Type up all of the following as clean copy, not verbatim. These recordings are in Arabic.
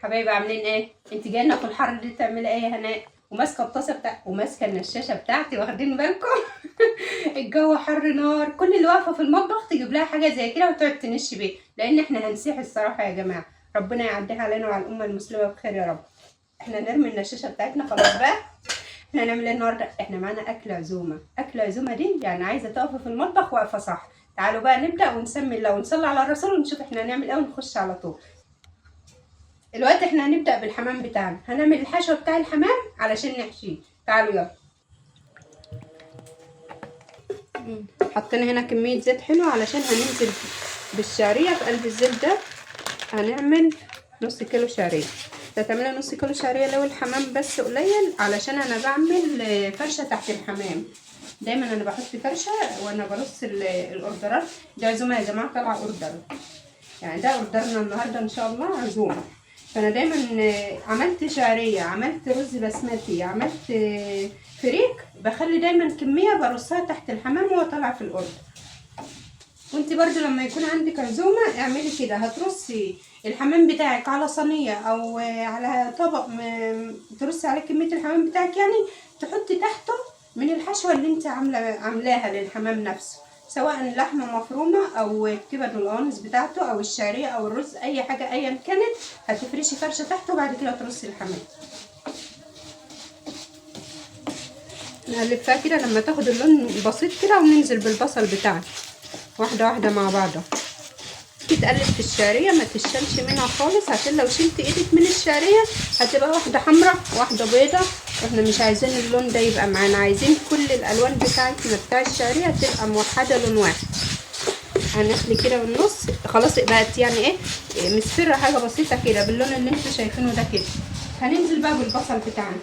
حبايبي عاملين ايه؟ انت جايه لنا في الحر دي تعملي ايه يا هناء؟ وماسكه الطاسه وماسكه النشاشه بتاعتي، واخدين بالكم؟ الجو حر نار، كل اللي واقفه في المطبخ تجيب لها حاجه زي كده وتقعد تنش بيه، لان احنا هنسيح الصراحه يا جماعه. ربنا يعديها علينا وعلى الامه المسلمه بخير يا رب. احنا نرمي النشاشه بتاعتنا خلاص بقى. احنا هنعمل ايه النهارده؟ احنا معانا اكل عزومه. اكل عزومه دي يعني عايزه تقفي في المطبخ واقفه صح. تعالوا بقى نبدا ونسمي الله ونصلي على الرسول ونشوف احنا هنعمل ايه ونخش على طول. دلوقتي احنا هنبدأ بالحمام بتاعنا، هنعمل الحشو بتاع الحمام علشان نحشيه. تعالوا يلا. حطينا هنا كمية زيت حلو علشان هننزل بالشعرية في قلب الزيت ده. هنعمل نص كيلو شعرية. هتعملي نص كيلو شعرية لو الحمام بس قليل، علشان انا بعمل فرشة تحت الحمام. دايما انا بحط فرشة وانا برص الاوردرات. ده عزومة يا جماعة، طالعة اوردر، يعني ده اوردرنا النهارده ان شاء الله عزومة. فانا دايما عملت شعريه، عملت رز بسمتي، عملت فريك، بخلي دايما كميه برصها تحت الحمام وهو طالع في الاردن. وانت برضو لما يكون عندك عزومه اعملي كده، هترصي الحمام بتاعك على صينيه او على طبق ترصي عليه كميه الحمام بتاعك، يعني تحطي تحته من الحشوه اللي انت عاملاها للحمام نفسه، سواء لحمه مفرومه او الكبد والقوانص بتاعته او الشعريه او الرز، اي حاجه ايا كانت. هتفرشي فرشه تحته وبعد كده ترصي الحمام. نقلبها كده لما تاخد اللون بسيط كده، وننزل بالبصل بتاعنا واحده واحده مع بعضها. تتقلب في الشعريه ما تشالش منها خالص، عشان لو شلت ايدك من الشعريه هتبقى واحده حمراء واحده بيضه، واحنا مش عايزين اللون ده يبقى معانا، عايزين كل الالوان بتاعتنا بتاع الشعريه تبقى موحده لون واحد. هنخلي كده بالنص خلاص بقت يعني ايه مصفرة، حاجه بسيطه كده باللون اللي انتوا شايفينه ده كده. هننزل بقى بالبصل بتاعنا.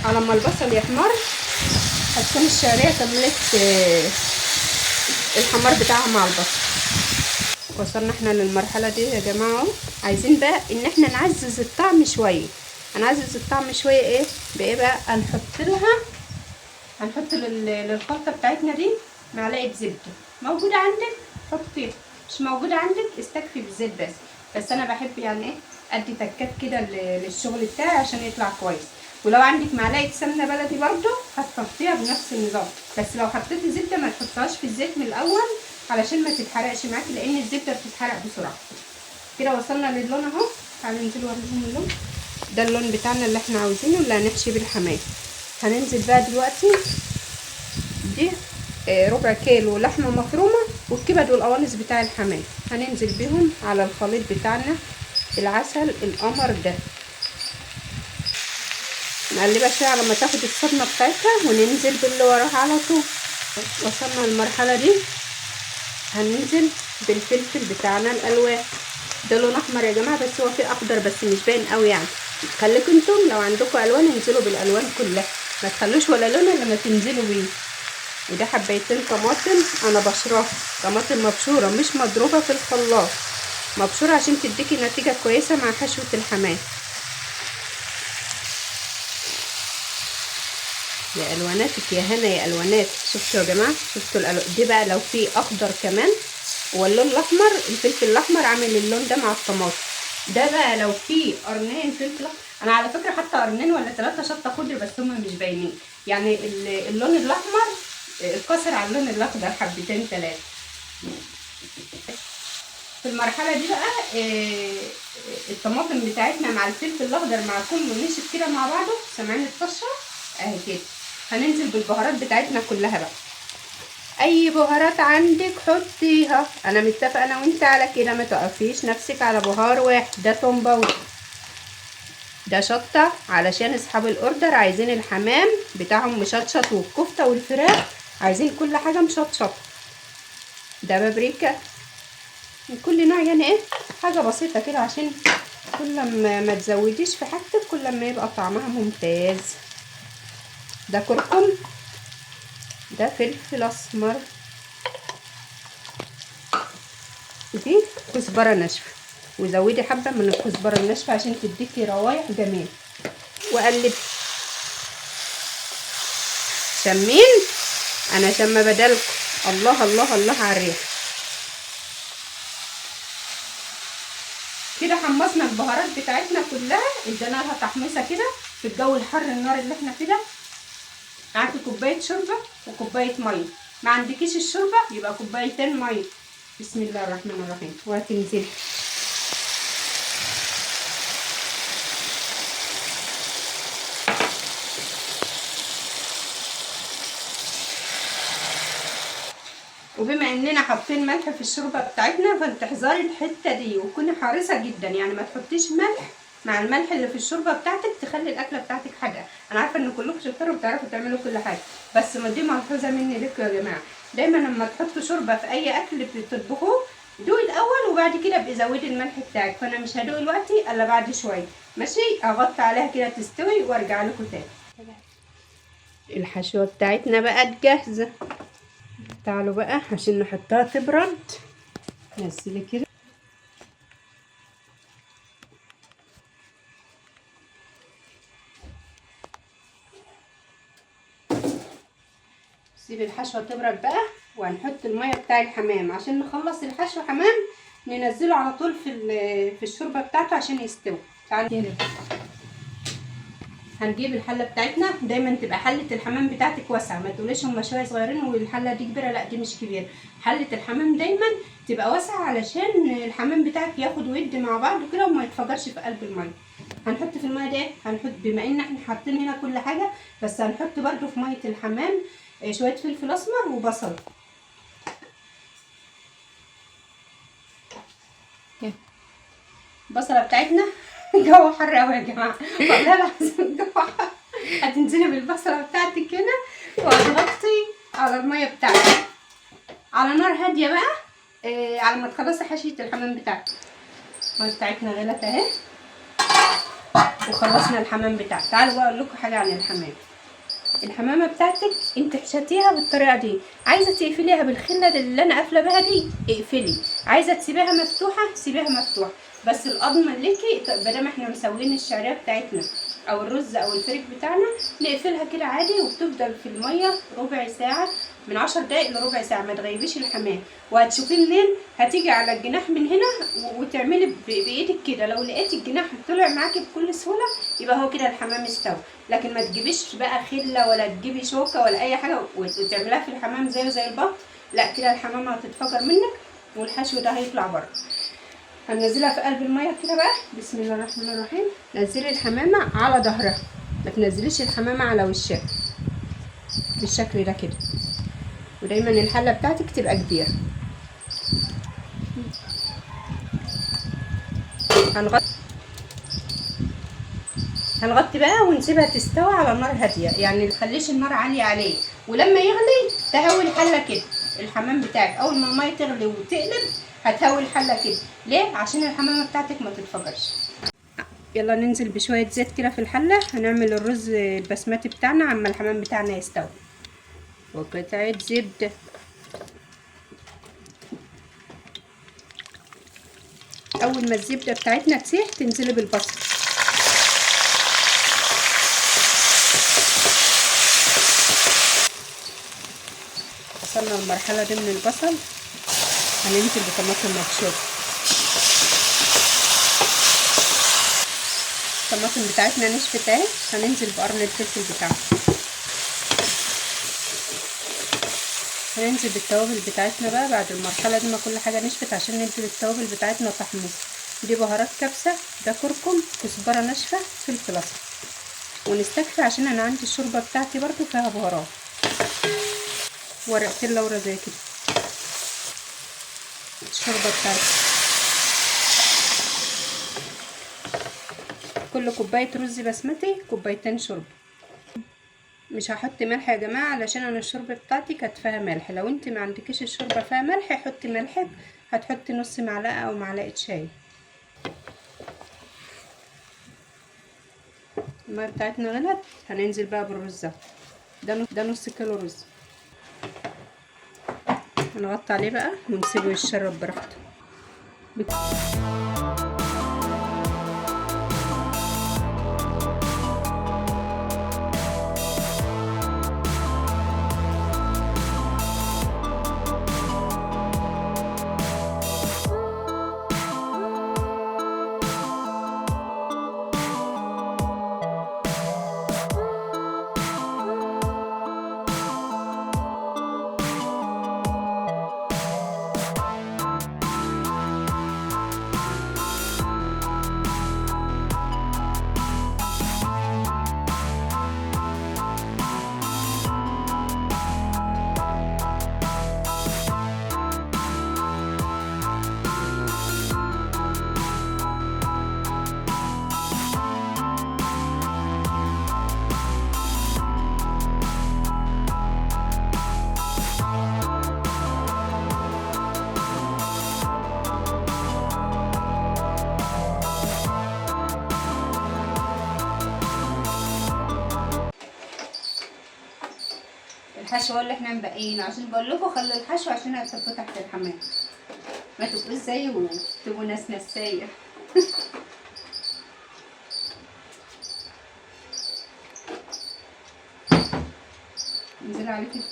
على ما البصل يحمر هتكون الشعريه كملت الحمار بتاعها مع البصل. وصلنا احنا للمرحله دي يا جماعه. عايزين بقى ان احنا نعزز الطعم شويه. هنعزز الطعم شويه ايه بايه بقى؟ هنحط للخلطه بتاعتنا دي معلقه زبده. موجوده عندك حطي، مش موجوده عندك استكفي بالزيت بس انا بحب يعني ايه ادي تكات كده للشغل بتاعي عشان يطلع كويس. ولو عندك معلقه سمنه بلدي برده هتحطيها بنفس النظام، بس لو حطيتي زبده ما تحطهاش في الزيت من الاول علشان ما تتحرقش معاكي، لان الزبده بتتحرق بسرعه. كده وصلنا للون اهو. تعالوا ننزل اوريكم اللون. ده اللون بتاعنا اللي احنا عاوزينه اللي هنحشي بالحمام. هننزل بقى دلوقتي دي ربع كيلو لحمه مفرومه والكبد والقوانص بتاع الحمام، هننزل بيهم على الخليط بتاعنا العسل القمر ده. نقلبها شويه على ما تاخد الصدمه بتاعتها وننزل باللي وراها على طول. وصلنا للمرحله دي هننزل بالفلفل بتاعنا الالوان. ده لون احمر يا جماعه، بس هو فيه اخضر بس مش باين قوي يعني. خليكم انتم لو عندكم الوان انزلوا بالالوان كلها، ما تخلوش ولا لون الا لما تنزلوا بيه. وده حبايتين طماطم انا بشرها، طماطم مبشوره مش مضروبه في الخلاط، مبشوره عشان تديكي نتيجه كويسه مع حشوه الحمام. يا الواناتك يا هنا يا الوانات. شفتوا يا جماعه؟ شفتوا الالوان دي بقى؟ لو في اخضر كمان واللون الاحمر، الفلفل الاحمر عامل اللون ده مع الطماطم. ده بقى لو في قرنين فلفل، انا على فكره حاطه قرنين ولا 3 شطه خضر بس هم مش باينين، يعني اللون الاحمر اتكسر على اللون الاخضر حبتين 3. في المرحله دي بقى الطماطم بتاعتنا مع الفلفل الاخضر مع كله نشف كده مع بعضه، سامعين الطشه اهي كده. هننزل بالبهارات بتاعتنا كلها بقى. اي بهارات عندك حطيها، انا متفقه انا وانت على كده، ما تقفيش نفسك على بهار واحد. ده توم باودر، ده شطه علشان اصحاب الاوردر عايزين الحمام بتاعهم مشطشط والكفته والفراخ عايزين كل حاجه مشطشطه. ده بابريكا من كل نوع، يعني ايه حاجه بسيطه كده عشان كل ما تزوديش في حاجتك كل ما يبقى طعمها ممتاز. ده كركم، ده فلفل اسمر، دي كزبره ناشفه، وزودي حبه من الكزبره الناشفه عشان تديكي روايح جميل. وقلبي. شمين؟ انا شم بدلكم. الله الله الله على الريحه. حطينا البهارات بتاعتنا كلها، ادينا لها تحميصه كده في الجو الحر النار اللي احنا فيه ده. معاكي كوبايه شوربه وكوبايه ميه، ما عندكيش الشوربه يبقى كوبايتين ميه. بسم الله الرحمن الرحيم. وهتنزلي وبما اننا حاطين ملح في الشوربه بتاعتنا فانتحذري الحته دي وكوني حريصه جدا، يعني ما تحطيش ملح مع الملح اللي في الشوربه بتاعتك تخلي الاكله بتاعتك حادقه. انا عارفه ان كلكم شطار وبتعرفوا تعملوا كل حاجه، بس ما دي ملحوظه مني لكم يا جماعه. دايما لما تحطوا شوربه في اي اكل بتطبخوه دوقي الاول وبعد كده ابقي زودي الملح بتاعك. فانا مش هدوق دلوقتي الا بعد شويه، ماشي؟ اغطي عليها كده تستوي وارجع لكم تاني. الحشوه بتاعتنا بقت جاهزه، تعالوا بقى عشان نحطها تبرد. نزلي كده، سيبي الحشوه تبرد بقى وهنحط الميه بتاع الحمام عشان نخلص الحشو حمام ننزله على طول في الشوربه بتاعته عشان يستوي. تعالي هنجيب الحله بتاعتنا، دايما تبقى حله الحمام بتاعتك واسعه، ما تقوليش هم شويه صغيرين والحله دي كبيره، لا دي مش كبيره. حله الحمام دايما تبقى واسعه علشان الحمام بتاعك ياخد ويدي مع بعض كده وما يتفجرش في قلب الميه. هنحط في الميه دي، هنحط بما ان احنا حاطين هنا كل حاجه، بس هنحط برده في ميه الحمام شويه فلفل اسمر وبصل. البصله بتاعتنا الجو حر قوي يا جماعه والله العظيم الجو حر. هتنزلي بالبصله بتاعتك هنا وهتغطي على الميه بتاعتك على نار هاديه بقى على ما تخلصي حشيه الحمام بتاعتك. الميه بتاعتنا غلت اهي وخلصنا الحمام بتاعك. تعالوا بقى اقول لكم حاجه عن الحمام. الحمامه بتاعتك انت حشتيها بالطريقه دي، عايزه تقفليها بالخله اللي انا قافله بها دي اقفلي، عايزه تسيبيها مفتوحه سيبيها مفتوحه، بس الاضمن ليكي بدل ما احنا مسويين الشعريه بتاعتنا او الرز او الفريك بتاعنا نقفلها كده عادي وبتفضل في الميه ربع ساعه، من 10 دقايق لربع ساعه، ما تغيبيش الحمام. وهتشوفيه منين؟ هتيجي على الجناح من هنا وتعملي بايدك كده، لو لقيتي الجناح طلع معاكي بكل سهوله يبقى هو كده الحمام استوى. لكن ما تجيبيش بقى خله ولا تجيبي شوكه ولا اي حاجه وتعمليها في الحمام زي البط، لا كده الحمامه هتتفجر منك والحشو ده هيطلع بره. هننزلها في قلب الميه كده بقى. بسم الله الرحمن الرحيم. نزلي الحمامه على ظهرها، ما تنزليش الحمامه على وشها بالشكل ده كده، ودايما الحله بتاعتك تبقى كبيره. هنغطي بقى ونسيبها تستوي على نار هاديه، يعني متخليش النار عاليه عليه، ولما يغلي تهوي الحله كده. الحمام بتاعك اول ما الميه تغلي وتقلب هتهوي الحله كده. ليه؟ عشان الحمامه بتاعتك ما تتفجرش. يلا ننزل بشويه زيت كده في الحله، هنعمل الرز البسمتي بتاعنا عما الحمام بتاعنا يستوي. وقطعه زبده، اول ما الزبده بتاعتنا تسيح تنزلي بالبصل. وصلنا المرحله دي من البصل هننزل بطماطم مبشوره. الطماطم بتاعتنا نشفت اهي، هننزل بقرن الفلفل بتاعنا. هننزل بالتوابل بتاعتنا بقى بعد المرحله دي ما كل حاجه نشفت عشان ندي التوابل بتاعتنا تحميص. دي بهارات كبسه، ده كركم، كزبره ناشفه، فلفل اسمر، ونستكفي عشان انا عندي الشوربه بتاعتي برضو فيها بهارات. ورقتين لورا زي كده الشوربه بتاعتي. كل كوبايه رز بسمتي كوبايتين شوربه. مش هحط ملح يا جماعه علشان انا الشوربه بتاعتي كانت فيها ملح، لو انت ما عندكيش الشوربه فيها ملح حطي ملحك، هتحطي نص معلقه او معلقه شاي. الميه بتاعتنا غلت، هننزل بقى بالرز ده نص كيلو رز. هنغطي عليه بقى ونسيبه يتشرب براحته. الحشو اللي احنا مبقيينه، عشان بقول لكم خلوا الحشو عشان هتحطوه تحت الحمام، ما تبقوش زيي وتبقوا ناس نسيه. انزل عليه كده.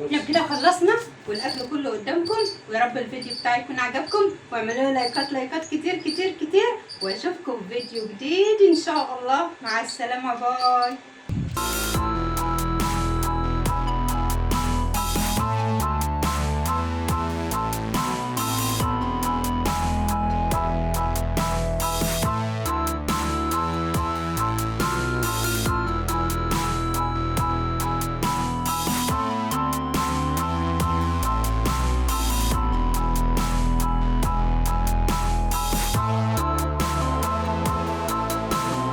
احنا كده خلصنا والاكل كله قدامكم، ويا رب الفيديو بتاعي يكون عجبكم، واعملوا لايكات كتير كتير كتير، واشوفكم في فيديو جديد ان شاء الله. مع السلامة، باي.